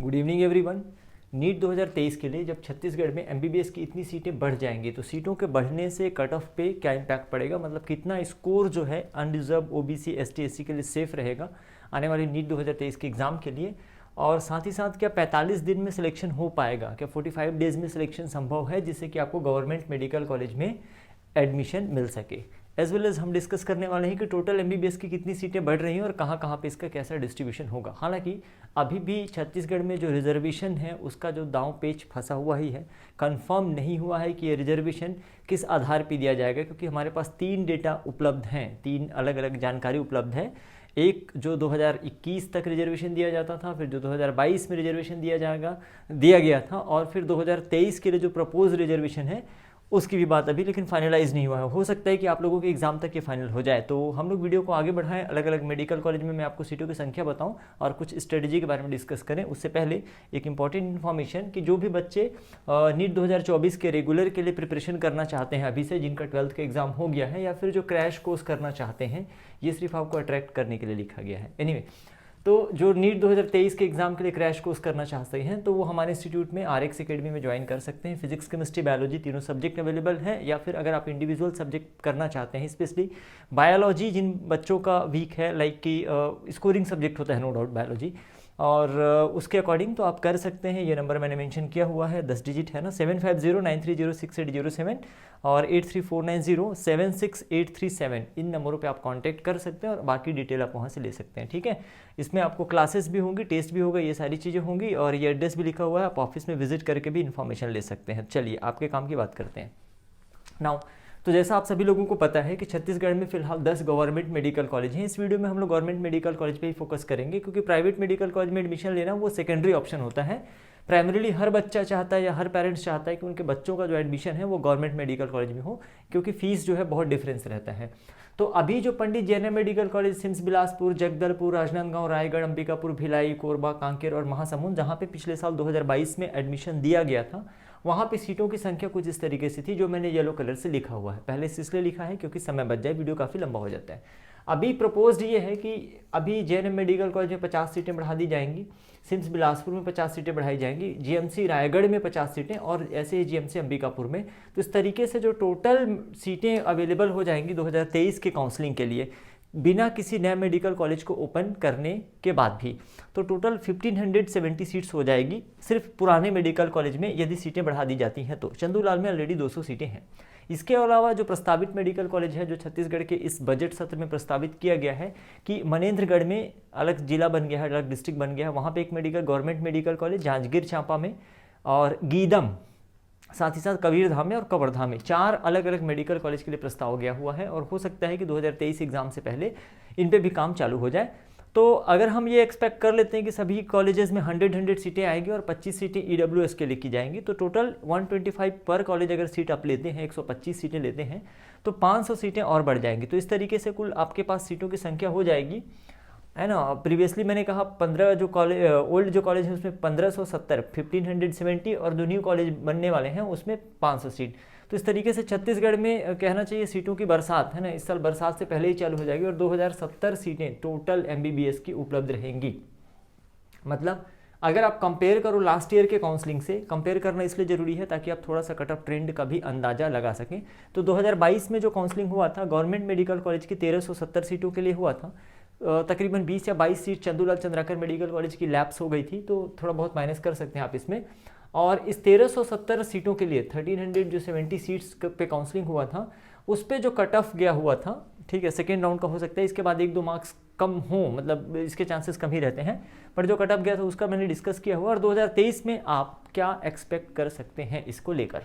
Good evening everyone. NEET 2023 के लिए जब छत्तीसगढ़ में एमबीबीएस की इतनी सीटें बढ़ जाएंगी तो सीटों के बढ़ने से कट ऑफ पे क्या इम्पैक्ट पड़ेगा, मतलब कितना स्कोर जो है अनरिजर्व ओबीसी एसटी एससी के लिए सेफ रहेगा आने वाली नीट 2023 के एग्ज़ाम के लिए। और साथ ही साथ क्या 45 दिन में सिलेक्शन हो पाएगा, क्या 45 डेज़ में सिलेक्शन संभव है जिससे कि आपको गवर्नमेंट मेडिकल कॉलेज में एडमिशन मिल सके। एज वेल एज हम डिस्कस करने वाले हैं कि टोटल एमबीबीएस की कितनी सीटें बढ़ रही हैं और कहाँ कहाँ पे इसका कैसा डिस्ट्रीब्यूशन होगा। हालांकि अभी भी छत्तीसगढ़ में जो रिजर्वेशन है उसका जो दांव पेच फंसा हुआ ही है, कंफर्म नहीं हुआ है कि ये रिजर्वेशन किस आधार पर दिया जाएगा, क्योंकि हमारे पास 3 डेटा उपलब्ध हैं, 3 अलग अलग जानकारी उपलब्ध है। एक जो 2021 तक रिजर्वेशन दिया जाता था, फिर जो 2022 में रिजर्वेशन दिया गया था, और फिर 2023 के लिए जो प्रपोज रिजर्वेशन है उसकी भी बात अभी लेकिन फाइनलाइज नहीं हुआ है। हो सकता है कि आप लोगों के एग्जाम तक ये फाइनल हो जाए। तो हम लोग वीडियो को आगे बढ़ाएं, अलग अलग मेडिकल कॉलेज में मैं आपको सीटों की संख्या बताऊं और कुछ स्ट्रेटजी के बारे में डिस्कस करें। उससे पहले एक इंपॉर्टेंट इन्फॉर्मेशन कि जो भी बच्चे नीट 2024 के रेगुलर के लिए प्रिपरेशन करना चाहते हैं अभी से, जिनका 12th का एग्जाम हो गया है, या फिर जो क्रैश कोर्स करना चाहते हैं, ये सिर्फ आपको अट्रैक्ट करने के लिए लिखा गया है। एनीवे, तो जो नीट 2023 के एग्जाम के लिए क्रैश कोर्स करना चाहते हैं तो वो हमारे इंस्टीट्यूट में RX एकेडमी में ज्वाइन कर सकते हैं। फिजिक्स केमिस्ट्री बायोलॉजी तीनों सब्जेक्ट अवेलेबल है, या फिर अगर आप इंडिविजुअल सब्जेक्ट करना चाहते हैं, स्पेशली बायोलॉजी जिन बच्चों का वीक है, लाइक कि स्कोरिंग सब्जेक्ट होता है नो डाउट बायोलॉजी, और उसके अकॉर्डिंग तो आप कर सकते हैं। ये नंबर मैंने मेंशन किया हुआ है, 10 डिजिट है ना, 7509306807 और 8349076837। इन नंबरों पे आप कांटेक्ट कर सकते हैं और बाकी डिटेल आप वहाँ से ले सकते हैं। ठीक है, इसमें आपको क्लासेस भी होंगी, टेस्ट भी होगा, ये सारी चीज़ें होंगी, और ये एड्रेस भी लिखा हुआ है, आप ऑफिस में विजिट करके भी इन्फॉर्मेशन ले सकते हैं। चलिए आपके काम की बात करते हैं नाउ। तो जैसा आप सभी लोगों को पता है कि छत्तीसगढ़ में फिलहाल 10 गवर्नमेंट मेडिकल कॉलेज हैं। इस वीडियो में हम लोग गवर्नमेंट मेडिकल कॉलेज पे ही फोकस करेंगे, क्योंकि प्राइवेट मेडिकल कॉलेज में एडमिशन लेना वो सेकेंडरी ऑप्शन होता है। प्राइमरीली हर बच्चा चाहता है या हर पेरेंट्स चाहता है कि उनके बच्चों का जो एडमिशन है वो गवर्नमेंट मेडिकल कॉलेज में हो, क्योंकि फीस जो है बहुत डिफरेंस रहता है। तो अभी जो Pandit Jain medical college CIMS Bilaspur, Jagdalpur, Rajnandgaon, Raigarh, Ambikapur, Bhilai, Korba, Kanker और महासमुंद, जहाँ पे पिछले साल 2022 में एडमिशन दिया गया था, वहाँ पे सीटों की संख्या कुछ इस तरीके से थी, जो मैंने येलो कलर से लिखा हुआ है। पहले से इसलिए लिखा है क्योंकि समय बच जाए, वीडियो काफ़ी लंबा हो जाता है। अभी प्रपोज्ड ये है कि अभी JNM मेडिकल कॉलेज में 50 सीटें बढ़ा दी जाएंगी, सिम्स बिलासपुर में 50 सीटें बढ़ाई जाएंगी, GMC रायगढ़ में 50 सीटें, और ऐसे ही GMC अंबिकापुर में। तो इस तरीके से जो टोटल सीटें अवेलेबल हो जाएंगी 2023 के काउंसलिंग के लिए, बिना किसी नए मेडिकल कॉलेज को ओपन करने के बाद भी, तो टोटल 1570 सीट्स हो जाएगी सिर्फ पुराने मेडिकल कॉलेज में यदि सीटें बढ़ा दी जाती हैं तो। चंदूलाल में ऑलरेडी 200 सीटें हैं। इसके अलावा जो प्रस्तावित मेडिकल कॉलेज है, जो छत्तीसगढ़ के इस बजट सत्र में प्रस्तावित किया गया है कि मनेन्द्रगढ़ में अलग जिला बन गया है, अलग डिस्ट्रिक्ट बन गया है, वहाँ पे एक government medical college, Janjgir Champa में और गीदम, साथ ही साथ कबीरधाम में और कवर्धा में 4 अलग अलग मेडिकल कॉलेज के लिए प्रस्ताव गया हुआ है, और हो सकता है कि 2023 एग्जाम से पहले इन पे भी काम चालू हो जाए। तो अगर हम ये एक्सपेक्ट कर लेते हैं कि सभी कॉलेजेस में 100 सीटें आएंगी और 25 सीटें EWS के लिए की जाएंगी, तो टोटल 125 पर कॉलेज अगर सीट आप लेते हैं, 125 सीटें लेते हैं, तो 500 सीटें और बढ़ जाएंगी। तो इस तरीके से कुल आपके पास सीटों की संख्या हो जाएगी, है ना। प्रीवियसली मैंने कहा 15 जो कॉलेज ओल्ड जो कॉलेज है उसमें 1570, 1570, और जो न्यू कॉलेज बनने वाले हैं उसमें 500 सीट। तो इस तरीके से छत्तीसगढ़ में कहना चाहिए सीटों की बरसात, है ना, इस साल बरसात से पहले ही चालू हो जाएगी, और 2070 सीटें टोटल MBBS की उपलब्ध रहेंगी। मतलब अगर आप कंपेयर करो लास्ट ईयर के काउंसलिंग से, कंपेयर करना इसलिए ज़रूरी है ताकि आप थोड़ा सा कट ऑफ ट्रेंड का भी अंदाज़ा लगा सकें। तो 2022 में जो काउंसलिंग हुआ था गवर्नमेंट मेडिकल कॉलेज की 1370 सीटों के लिए हुआ था, तकरीबन 20 या 22 seat Chandulal Chandrakar medical college की लैप्स हो गई थी, तो थोड़ा बहुत माइनस कर सकते हैं आप इसमें। और इस 1370 सीटों के लिए 1370 सीट्स पे काउंसलिंग हुआ था, उस पर जो कट ऑफ गया हुआ था, ठीक है, सेकेंड राउंड का हो सकता है, इसके बाद 1-2 मार्क्स कम हो, मतलब इसके चांसेस कम ही रहते हैं, पर जो कट ऑफ गया था उसका मैंने डिस्कस किया हुआ। और 2023 में आप क्या एक्सपेक्ट कर सकते हैं इसको लेकर,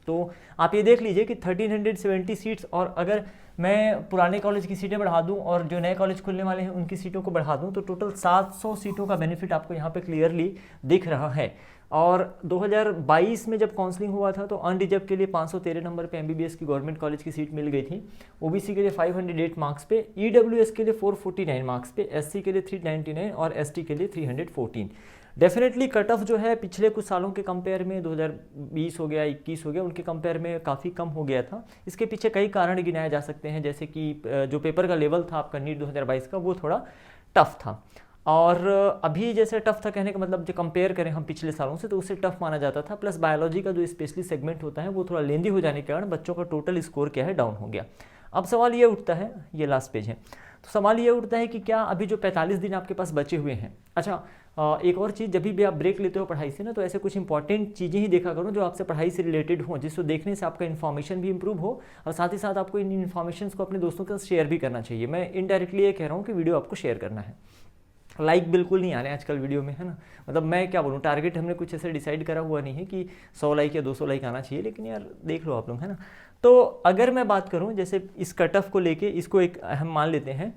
तो आप ये देख लीजिए कि 1370 सीट्स, और अगर मैं पुराने कॉलेज की सीटें बढ़ा दूं और जो नए कॉलेज खुलने वाले हैं उनकी सीटों को बढ़ा दूं, तो टोटल 700 सीटों का बेनिफिट आपको यहाँ पे क्लियरली दिख रहा है। और 2022 में जब काउंसलिंग हुआ था तो अनरिजर्व के लिए 513 नंबर पे MBBS की गवर्नमेंट कॉलेज की सीट मिल गई थी, OBC के लिए 508 मार्क्स पे, EWS के लिए 449 मार्क्स पे, SC के लिए 399 और ST के लिए 314। डेफिनेटली कट ऑफ जो है पिछले कुछ सालों के कंपेयर में 2020 हो गया, 21 हो गया, उनके कंपेयर में काफ़ी कम हो गया था। इसके पीछे कई कारण गिनाए जा सकते हैं, जैसे कि जो पेपर का लेवल था आपका नीट 2022 का वो थोड़ा टफ था। और अभी जैसे टफ था कहने का मतलब जो कंपेयर करें हम पिछले सालों से तो उससे टफ माना जाता था, प्लस बायोलॉजी का जो स्पेशली सेगमेंट होता है वो थोड़ा लेंदी हो जाने के कारण बच्चों का टोटल स्कोर क्या है, डाउन हो गया। अब सवाल ये उठता है, ये लास्ट पेज है, तो सवाल ये उठता है कि क्या अभी जो 45 दिन आपके पास बचे हुए हैं, अच्छा एक और चीज़, जब भी आप ब्रेक लेते हो पढ़ाई से ना, तो ऐसे कुछ इंपॉर्टेंट चीज़ें ही देखा करो जो आपसे पढ़ाई से रिलेटेड हो, जिसको देखने से आपका इन्फॉर्मेशन भी इंप्रूव हो, और साथ ही साथ आपको इन इन्फॉर्मेशन को अपने दोस्तों के साथ शेयर भी करना चाहिए। मैं इनडायरेक्टली ये कह रहा हूँ कि वीडियो आपको शेयर करना है। लाइक बिल्कुल नहीं आ रहे हैं आजकल वीडियो में, है ना, मतलब मैं क्या बोलूँ, टारगेट हमने कुछ ऐसे डिसाइड करा हुआ नहीं है कि 100 लाइक या 200 लाइक आना चाहिए, लेकिन यार देख लो आप लोग, है ना। तो अगर मैं बात करूँ जैसे इस कट ऑफ को लेके, इसको एक हम मान लेते हैं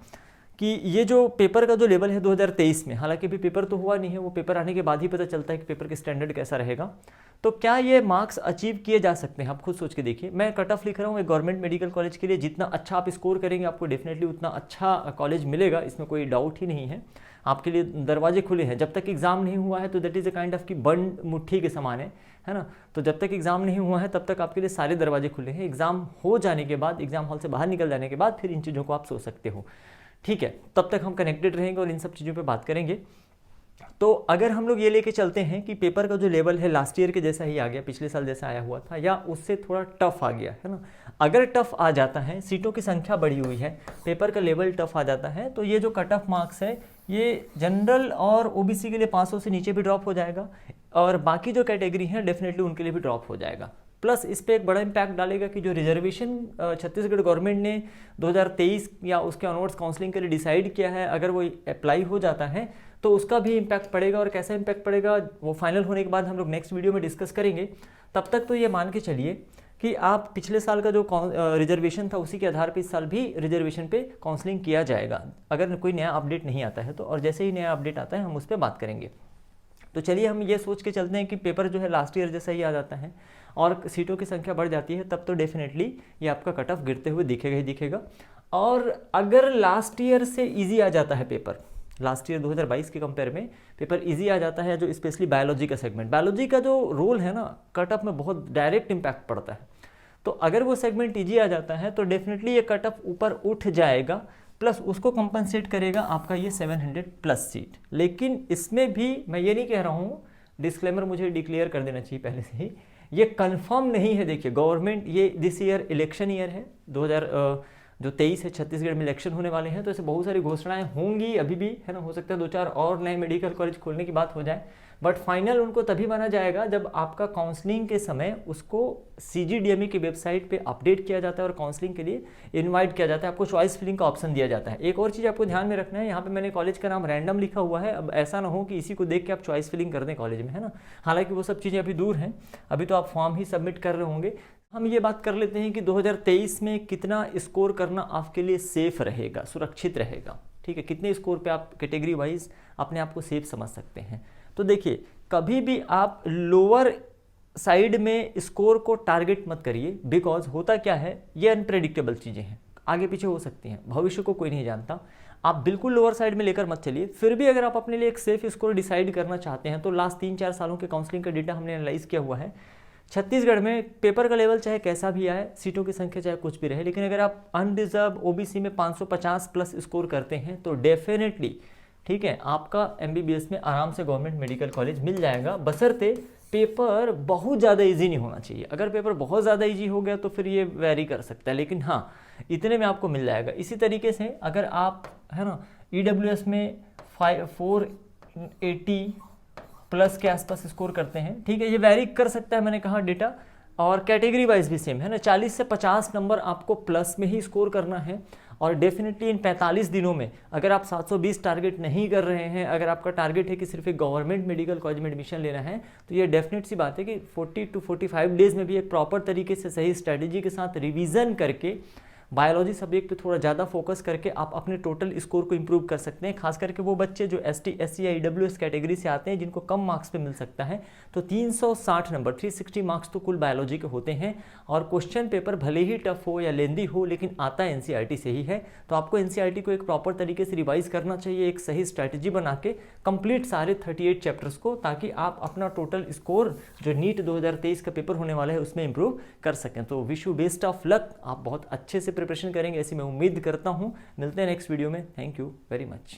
कि ये जो पेपर का जो लेवल है 2023 में, हालांकि अभी पेपर तो हुआ नहीं है, वो पेपर आने के बाद ही पता चलता है कि पेपर का स्टैंडर्ड कैसा रहेगा, तो क्या ये मार्क्स अचीव किए जा सकते हैं, आप खुद सोच के देखिए। मैं कट ऑफ लिख रहा हूँ एक गवर्नमेंट मेडिकल कॉलेज के लिए, जितना अच्छा आप स्कोर करेंगे आपको डेफिनेटली उतना अच्छा कॉलेज मिलेगा, इसमें कोई डाउट ही नहीं है। आपके लिए दरवाजे खुले हैं, जब तक एग्ज़ाम नहीं हुआ है तो that is a kind of की बंद मुट्ठी के समान है ना। तो जब तक एग्ज़ाम नहीं हुआ है तब तक आपके लिए सारे दरवाजे खुले हैं, एग्ज़ाम हो जाने के बाद, एग्ज़ाम हॉल से बाहर निकल जाने के बाद फिर इन चीज़ों को आप सोच सकते हो, ठीक है। तब तक हम कनेक्टेड रहेंगे और इन सब चीज़ों पे बात करेंगे। तो अगर हम लोग ये लेके चलते हैं कि पेपर का जो लेवल है लास्ट ईयर के जैसा ही आ गया, पिछले साल जैसा आया हुआ था, या उससे थोड़ा टफ आ गया, है ना, अगर टफ आ जाता है, सीटों की संख्या बढ़ी हुई है, पेपर का लेवल टफ आ जाता है, तो ये जो कट ऑफ मार्क्स है ये जनरल और ओबीसी के लिए 500 से नीचे भी ड्रॉप हो जाएगा, और बाकी जो कैटेगरी हैं डेफिनेटली उनके लिए भी ड्रॉप हो जाएगा। प्लस इस पर एक बड़ा इम्पैक्ट डालेगा कि जो रिजर्वेशन छत्तीसगढ़ गवर्नमेंट ने 2023 या उसके ऑनवर्ड्स काउंसलिंग के लिए डिसाइड किया है, अगर वो अप्लाई हो जाता है तो उसका भी इम्पैक्ट पड़ेगा, और कैसा इम्पैक्ट पड़ेगा वो फाइनल होने के बाद हम लोग नेक्स्ट वीडियो में डिस्कस करेंगे। तब तक तो ये मान के चलिए कि आप पिछले साल का जो रिजर्वेशन था उसी के आधार पर इस साल भी रिजर्वेशन पे काउंसलिंग किया जाएगा, अगर कोई नया अपडेट नहीं आता है तो, और जैसे ही नया अपडेट आता है हम उस पर बात करेंगे। तो चलिए हम ये सोच के चलते हैं कि पेपर जो है लास्ट ईयर जैसा ही आ जाता है और सीटों की संख्या बढ़ जाती है, तब तो डेफिनेटली ये आपका कट ऑफ गिरते हुए दिखेगा ही दिखेगा। और अगर लास्ट ईयर से इजी आ जाता है पेपर, लास्ट ईयर 2022 के कंपेयर में पेपर इजी आ जाता है, जो स्पेशली बायोलॉजी का सेगमेंट, बायोलॉजी का जो रोल है ना कट ऑफ में बहुत डायरेक्ट इम्पैक्ट पड़ता है, तो अगर वो सेगमेंट इजी आ जाता है तो डेफिनेटली ये कट ऑफ ऊपर उठ जाएगा, प्लस उसको कंपनसेट करेगा आपका ये 700 प्लस सीट। लेकिन इसमें भी मैं ये नहीं कह रहा हूँ, डिस्क्लेमर मुझे डिक्लेयर कर देना चाहिए पहले से ही, ये कंफर्म नहीं है। देखिए गवर्नमेंट, ये दिस ईयर इलेक्शन ईयर है, 2023 है, छत्तीसगढ़ में इलेक्शन होने वाले हैं, तो ऐसे बहुत सारी घोषणाएं होंगी अभी भी, है ना, हो सकता है 2-4 और नए मेडिकल कॉलेज खोलने की बात हो जाए, बट फाइनल उनको तभी माना जाएगा जब आपका काउंसलिंग के समय उसको CGDME की वेबसाइट पे अपडेट किया जाता है और काउंसलिंग के लिए इनवाइट किया जाता है, आपको चॉइस फिलिंग का ऑप्शन दिया जाता है। एक और चीज़ आपको ध्यान में रखना है, यहाँ पे मैंने कॉलेज का नाम रैंडम लिखा हुआ है, अब ऐसा ना हो कि इसी को देख के आप चॉइस फिलिंग कर दें कॉलेज में, है ना, हालांकि वो सब चीज़ें अभी दूर हैं, अभी तो आप फॉर्म ही सबमिट कर रहे होंगे। हम ये बात कर लेते हैं कि 2023 में कितना स्कोर करना आपके लिए सेफ रहेगा, सुरक्षित रहेगा, ठीक है, कितने स्कोर पे आप कैटेगरी वाइज अपने आप को सेफ समझ सकते हैं। तो देखिए कभी भी आप लोअर साइड में स्कोर को टारगेट मत करिए, बिकॉज होता क्या है, ये अनप्रेडिक्टेबल चीज़ें हैं, आगे पीछे हो सकती हैं, भविष्य को कोई नहीं जानता। आप बिल्कुल लोअर साइड में लेकर मत चलिए। फिर भी अगर आप अपने लिए एक सेफ स्कोर डिसाइड करना चाहते हैं तो लास्ट 3-4 सालों के काउंसलिंग का डेटा हमने एनालाइज किया हुआ है। छत्तीसगढ़ में पेपर का लेवल चाहे कैसा भी आए, सीटों की संख्या चाहे कुछ भी रहे, लेकिन अगर आप अनरिजर्व ओबीसी में 550 प्लस स्कोर करते हैं तो डेफिनेटली, ठीक है, आपका MBBS में आराम से गवर्नमेंट मेडिकल कॉलेज मिल जाएगा, बशर्ते पेपर बहुत ज़्यादा इजी नहीं होना चाहिए। अगर पेपर बहुत ज़्यादा इजी हो गया तो फिर ये वेरी कर सकता है, लेकिन हाँ इतने में आपको मिल जाएगा। इसी तरीके से अगर आप, है ना, EWS में 480 प्लस के आसपास स्कोर करते हैं, ठीक है, ये वेरी कर सकता है, मैंने कहा डेटा, और कैटेगरी वाइज भी सेम है ना, 40 से 50 नंबर आपको प्लस में ही स्कोर करना है। और डेफिनेटली इन 45 दिनों में अगर आप 720 टारगेट नहीं कर रहे हैं, अगर आपका टारगेट है कि सिर्फ एक गवर्नमेंट मेडिकल कॉलेज में एडमिशन लेना है, तो ये डेफिनेट सी बात है कि 40 to 45 डेज में भी एक प्रॉपर तरीके से सही स्ट्रैटेजी के साथ रिवीजन करके बायोलॉजी सब्जेक्ट पे थोड़ा ज़्यादा फोकस करके आप अपने टोटल स्कोर को इंप्रूव कर सकते हैं। खास करके वो बच्चे जो ST, SC या EWS कैटेगरी से आते हैं जिनको कम मार्क्स पे मिल सकता है, तो 360 नंबर 360 मार्क्स तो कुल बायोलॉजी के होते हैं। और क्वेश्चन पेपर भले ही टफ हो या लेंदी हो, लेकिन आता है NCERT से ही है, तो आपको NCERT को एक प्रॉपर तरीके से रिवाइज करना चाहिए, एक सही स्ट्रैटेजी बना के कंप्लीट सारे 38 चैप्टर्स को, ताकि आप अपना टोटल स्कोर जो नीट 2023 का पेपर होने वाला है उसमें इंप्रूव कर सकें। तो wish you best of luck, आप बहुत अच्छे से प्रिपरेशन करेंगे ऐसी मैं उम्मीद करता हूं। मिलते हैं नेक्स्ट वीडियो में। Thank you very much.